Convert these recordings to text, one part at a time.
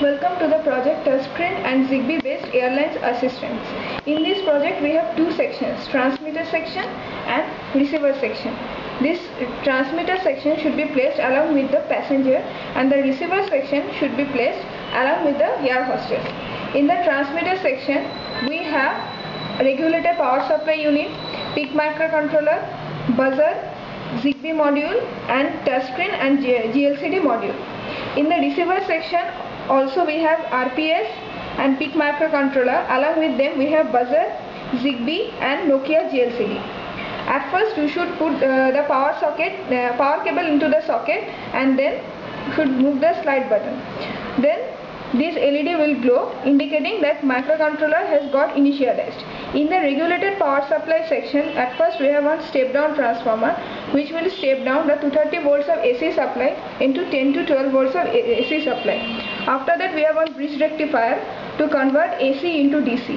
Welcome to the project Touchscreen and Zigbee based Airlines Assistance. In this project we have two sections, transmitter section and receiver section. This transmitter section should be placed along with the passenger and the receiver section should be placed along with the air hostess. In the transmitter section we have regulator power supply unit, PIC microcontroller, buzzer, Zigbee module and touchscreen and GLCD module. In the receiver section also we have RPS and PIC microcontroller. Along with them we have buzzer, Zigbee and Nokia GLCD. At first you should put the power cable into the socket and then should move the slide button. Then this LED will glow indicating that microcontroller has got initialized. In the regulated power supply section, at first we have one step down transformer which will step down the 230 volts of AC supply into 10 to 12 volts of AC supply. After that we have one bridge rectifier to convert AC into DC.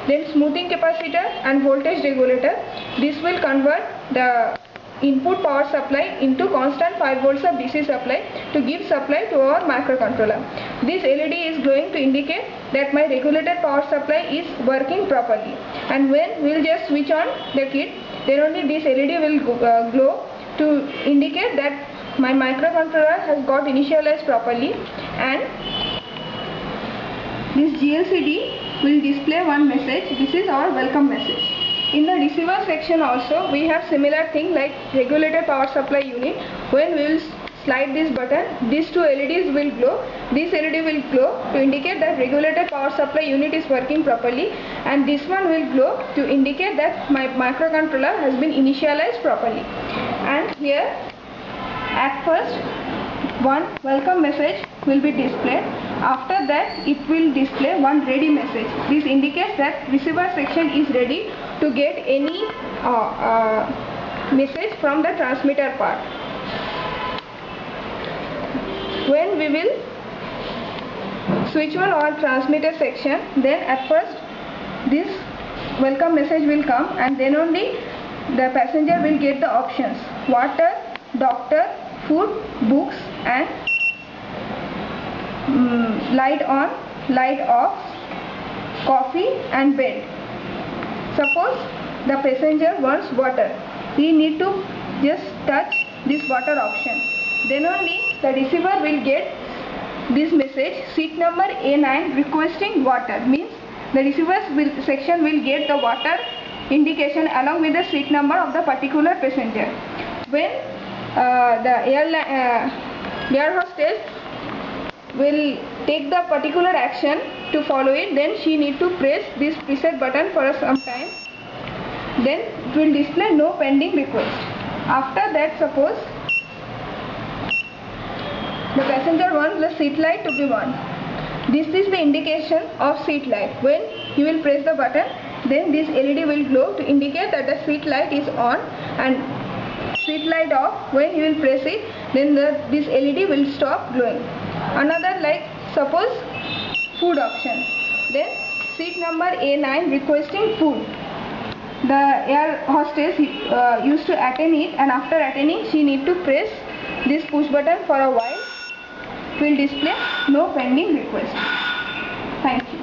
Then smoothing capacitor and voltage regulator. This will convert the input power supply into constant 5 volts of DC supply to give supply to our microcontroller. This LED is going to indicate that my regulated power supply is working properly, and when we will just switch on the kit, then only this LED will glow to indicate that my microcontroller has got initialized properly, and this GLCD will display one message. This is our welcome message. In the receiver section also we have similar thing like regulated power supply unit. When we will slide this button, these two LEDs will glow. This LED will glow to indicate that regulated power supply unit is working properly, and this one will glow to indicate that my microcontroller has been initialized properly. And here at first one welcome message will be displayed. After that it will display one ready message. This indicates that receiver section is ready to get any message from the transmitter part. When we will switch on our transmitter section, then at first this welcome message will come, and then only the passenger will get the options: water, doctor, food, books and light on, light off, coffee and bed. Suppose the passenger wants water, he need to just touch this water option. Then only the receiver will get this message, seat number A9 requesting water, means the receiver section will get the water indication along with the seat number of the particular passenger. When the air hostess will take the particular action to follow it, then she need to press this preset button for some time. Then it will display no pending request. After that, suppose the passenger wants the seat light to be on. This is the indication of seat light. When you will press the button, then this LED will glow to indicate that the seat light is on, and seat light off. When you will press it, then this LED will stop glowing. Another, like suppose food option, then seat number A9 requesting food. The air hostess used to attend it, and after attending she need to press this push button for a while. It will display no pending request. Thank you.